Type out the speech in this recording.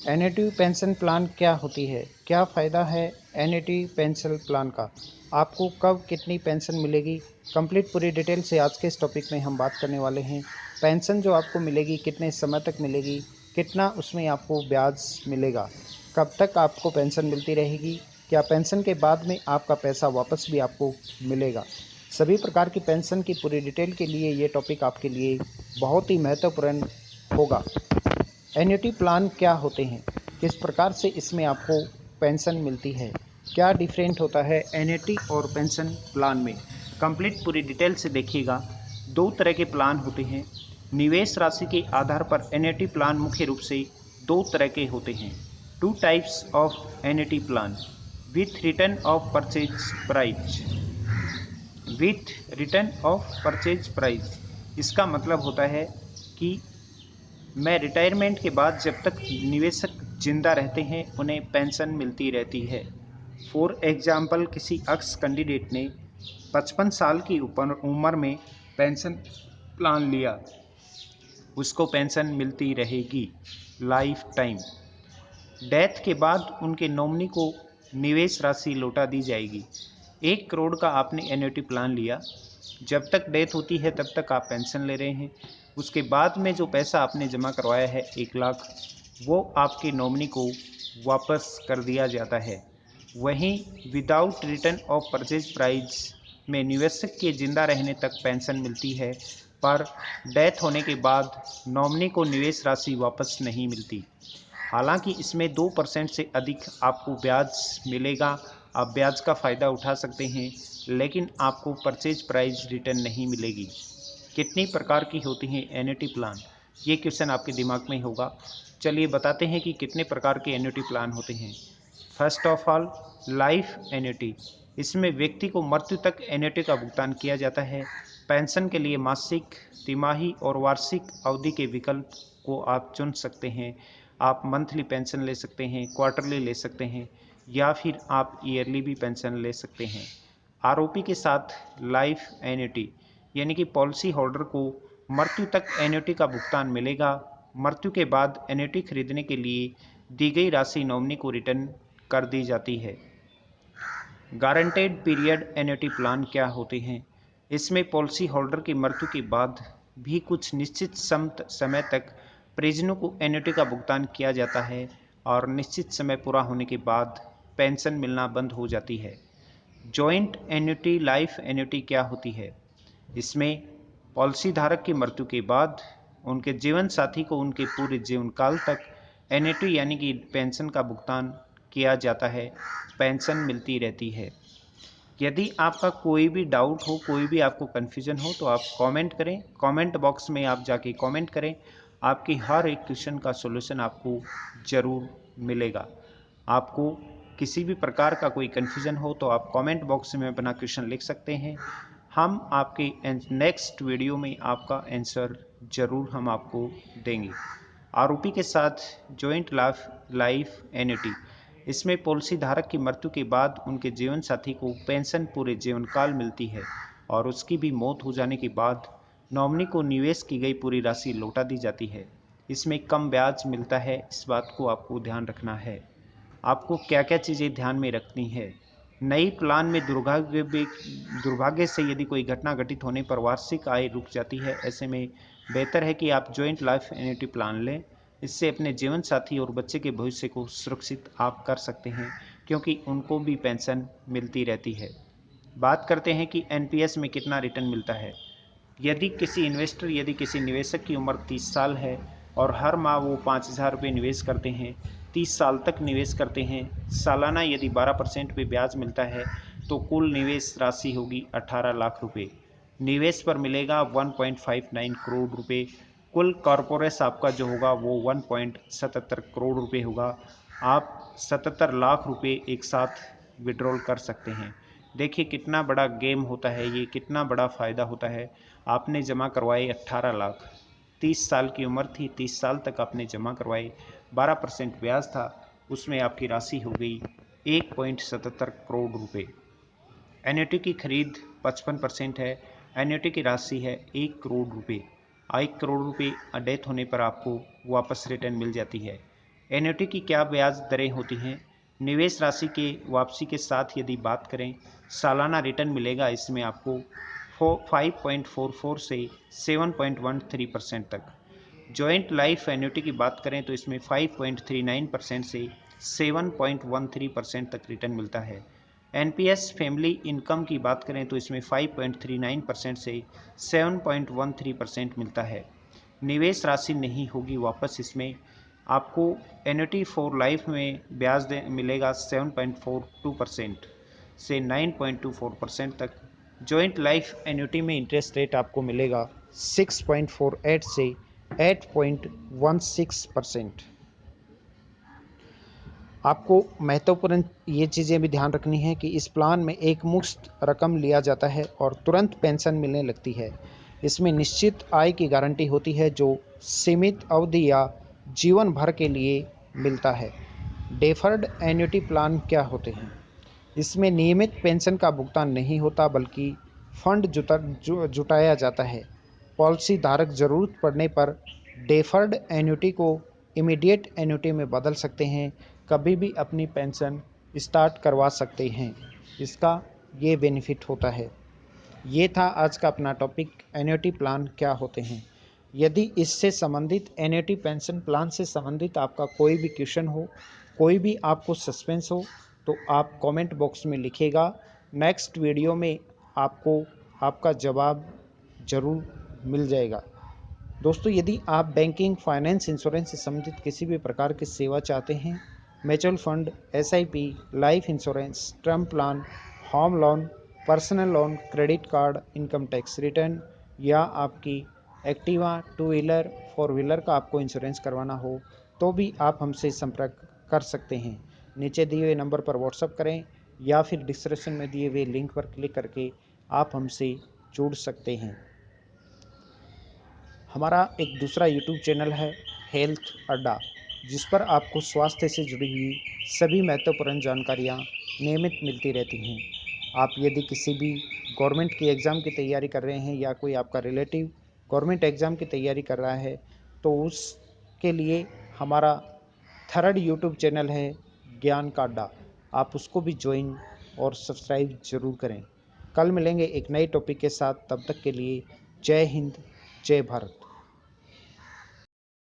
Annuity pension plan क्या होती है? क्या फ़ायदा है एन्युटी पेंशन प्लान का? आपको कब कितनी पेंशन मिलेगी? कंप्लीट पूरी डिटेल से आज के इस टॉपिक में हम बात करने वाले हैं। पेंशन जो आपको मिलेगी कितने समय तक मिलेगी? कितना उसमें आपको ब्याज मिलेगा? कब तक आपको पेंशन मिलती रहेगी? क्या पेंशन के बाद में आपका पैसा वापस भी आपको मिलेगा? सभी प्रकार की पेंशन की पूरी डिटेल के लिए ये टॉपिक आपके लिए बहुत ही महत्वपूर्ण होगा। एन्युटी प्लान क्या होते हैं? किस प्रकार से इसमें आपको पेंशन मिलती है? क्या डिफरेंट होता है एन्युटी और पेंशन प्लान में? कंप्लीट पूरी डिटेल से देखिएगा। दो तरह के प्लान होते हैं। निवेश राशि के आधार पर एन्युटी प्लान मुख्य रूप से दो तरह के होते हैं। Two types of annuity plan with return of purchase price. With return of purchase price इसका मतलब होता है कि मैं रिटायरमेंट के बाद जब तक निवेशक जिंदा रहते हैं उन्हें पेंशन मिलती रहती है। फॉर एग्जाम्पल किसी अक्स कैंडिडेट ने 55 साल की उम्र में पेंशन प्लान लिया, उसको पेंशन मिलती रहेगी लाइफ टाइम। डेथ के बाद उनके नॉमिनी को निवेश राशि लौटा दी जाएगी। 1 करोड़ का आपने एन्युटी प्लान लिया, जब तक डेथ होती है तब तक आप पेंशन ले रहे हैं। उसके बाद में जो पैसा आपने जमा करवाया है 1 लाख, वो आपके नॉमिनी को वापस कर दिया जाता है। वहीं without return of purchase price में निवेशक के जिंदा रहने तक पेंशन मिलती है, पर डेथ होने के बाद नॉमिनी को निवेश राशि वापस नहीं मिलती। हालांकि इसमें 2% से अधिक आपको ब्याज मिलेगा। आप ब्याज का फ़ायदा उठा सकते हैं, लेकिन आपको परचेज प्राइस रिटर्न नहीं मिलेगी। कितनी प्रकार की होती हैं एन्युटी प्लान? ये क्वेश्चन आपके दिमाग में होगा। चलिए बताते हैं कि कितने प्रकार के एन्युटी प्लान होते हैं। First of all, life annuity. इसमें व्यक्ति को मृत्यु तक एन्युटी का भुगतान किया जाता है। पेंशन के लिए मासिक, तिमाही और वार्षिक अवधि के विकल्प को आप चुन सकते हैं। आप मंथली पेंशन ले सकते हैं, क्वार्टरली ले सकते हैं, या फिर आप ईयरली भी पेंशन ले सकते हैं। आरओपी के साथ लाइफ एन्युटी, यानी कि पॉलिसी होल्डर को मृत्यु तक एन्युटी का भुगतान मिलेगा। मृत्यु के बाद एन्युटी खरीदने के लिए दी गई राशि नॉमिनी को रिटर्न कर दी जाती है। गारंटेड पीरियड एन्युटी प्लान क्या होते हैं? इसमें पॉलिसी होल्डर की मृत्यु के बाद भी कुछ निश्चित समय तक परिजनों को एन्युटी का भुगतान किया जाता है और निश्चित समय पूरा होने के बाद पेंशन मिलना बंद हो जाती है। जॉइंट एन्युटी लाइफ एन्युटी क्या होती है? इसमें पॉलिसी धारक की मृत्यु के बाद उनके जीवन साथी को उनके पूरे जीवन काल तक एन्युटी यानी कि पेंशन का भुगतान किया जाता है, पेंशन मिलती रहती है। यदि आपका कोई भी डाउट हो, कोई भी आपको कन्फ्यूजन हो, तो आप कमेंट करें। कमेंट बॉक्स में आप जाके कमेंट करें। आपकी हर एक क्वेश्चन का सॉल्यूशन आपको ज़रूर मिलेगा। आपको किसी भी प्रकार का कोई कन्फ्यूजन हो तो आप कमेंट बॉक्स में अपना क्वेश्चन लिख सकते हैं। हम आपके नेक्स्ट वीडियो में आपका आंसर ज़रूर हम आपको देंगे। आरोपी के साथ जॉइंट लाइफ एन्युटी। इसमें पॉलिसी धारक की मृत्यु के बाद उनके जीवन साथी को पेंशन पूरे जीवन काल मिलती है और उसकी भी मौत हो जाने के बाद नॉमिनी को निवेश की गई पूरी राशि लौटा दी जाती है। इसमें कम ब्याज मिलता है, इस बात को आपको ध्यान रखना है। आपको क्या क्या चीज़ें ध्यान में रखनी है। नई प्लान में दुर्भाग्य से यदि कोई घटना घटित होने पर वार्षिक आय रुक जाती है। ऐसे में बेहतर है कि आप जॉइंट लाइफ एन्युटी प्लान लें। इससे अपने जीवन साथी और बच्चे के भविष्य को सुरक्षित आप कर सकते हैं, क्योंकि उनको भी पेंशन मिलती रहती है। बात करते हैं कि एनपीएस में कितना रिटर्न मिलता है। यदि किसी निवेशक की उम्र 30 साल है और हर माह वो 5,000 रुपये निवेश करते हैं, 30 साल तक निवेश करते हैं, सालाना यदि 12% पे ब्याज मिलता है, तो कुल निवेश राशि होगी 18 लाख रुपये। निवेश पर मिलेगा 1.59 करोड़ रुपये। कुल कॉर्पोरेट आपका जो होगा वो 1.77 करोड़ रुपये होगा। आप 77 लाख रुपये एक साथ विड्रॉल कर सकते हैं। देखिए कितना बड़ा गेम होता है ये, कितना बड़ा फ़ायदा होता है। आपने जमा करवाए 18 लाख, 30 साल की उम्र थी, 30 साल तक आपने जमा करवाए, 12% ब्याज था, उसमें आपकी राशि हो गई 1.77 करोड़ रुपये। एन्युटी की खरीद 55% है। एन्युटी की राशि है 1 करोड़ रुपये। 1 करोड़ रुपये डेथ होने पर आपको वापस रिटर्न मिल जाती है। एन्युटी की क्या ब्याज दरें होती हैं, निवेश राशि के वापसी के साथ यदि बात करें सालाना रिटर्न मिलेगा इसमें आपको 5.44 से 7.13% तक। जॉइंट लाइफ एन्युटी की बात करें तो इसमें 5.39% से 7.13% तक रिटर्न मिलता है। एनपीएस फैमिली इनकम की बात करें तो इसमें 5.39% से 7.13% मिलता है। निवेश राशि नहीं होगी वापस, इसमें आपको एन्युटी फॉर लाइफ में ब्याज मिलेगा 7.42% से 9.24% तक। जॉइंट लाइफ एन्युटी में इंटरेस्ट रेट आपको मिलेगा 6.48 से 8.16%। आपको महत्वपूर्ण ये चीज़ें भी ध्यान रखनी है कि इस प्लान में एक मुश्त रकम लिया जाता है और तुरंत पेंशन मिलने लगती है। इसमें निश्चित आय की गारंटी होती है जो सीमित अवधि या जीवन भर के लिए मिलता है। डेफर्ड एन्युटी प्लान क्या होते हैं? इसमें नियमित पेंशन का भुगतान नहीं होता बल्कि फंड जुटाया जाता है। पॉलिसी धारक जरूरत पड़ने पर डेफर्ड एन्युटी को इमीडिएट एन्युटी में बदल सकते हैं, कभी भी अपनी पेंशन स्टार्ट करवा सकते हैं। इसका ये बेनिफिट होता है। ये था आज का अपना टॉपिक, एन्युटी प्लान क्या होते हैं। यदि इससे संबंधित एन्युटी पेंशन प्लान से संबंधित आपका कोई भी क्वेश्चन हो, कोई भी आपको सस्पेंस हो, तो आप कमेंट बॉक्स में लिखिएगा। नेक्स्ट वीडियो में आपको आपका जवाब ज़रूर मिल जाएगा। दोस्तों, यदि आप बैंकिंग, फाइनेंस, इंश्योरेंस से संबंधित किसी भी प्रकार की सेवा चाहते हैं, mutual fund, SIP, life insurance, term plan, home loan, personal loan, credit card, income tax return या आपकी Activa, two wheeler, four wheeler का आपको इंश्योरेंस करवाना हो, तो भी आप हमसे संपर्क कर सकते हैं। नीचे दिए हुए नंबर पर व्हाट्सअप करें या फिर डिस्क्रिप्शन में दिए हुए लिंक पर क्लिक करके आप हमसे जुड़ सकते हैं। हमारा एक दूसरा यूट्यूब चैनल है हेल्थ अड्डा, जिस पर आपको स्वास्थ्य से जुड़ी हुई सभी महत्वपूर्ण जानकारियाँ नियमित मिलती रहती हैं। आप यदि किसी भी गवर्नमेंट की एग्ज़ाम की तैयारी कर रहे हैं या कोई आपका रिलेटिव गवर्नमेंट एग्ज़ाम की तैयारी कर रहा है, तो उसके लिए हमारा थर्ड यूट्यूब चैनल है ज्ञान का अड्डा। आप उसको भी ज्वाइन और सब्सक्राइब ज़रूर करें। कल मिलेंगे एक नए टॉपिक के साथ, तब तक के लिए जय हिंद, जय भारत।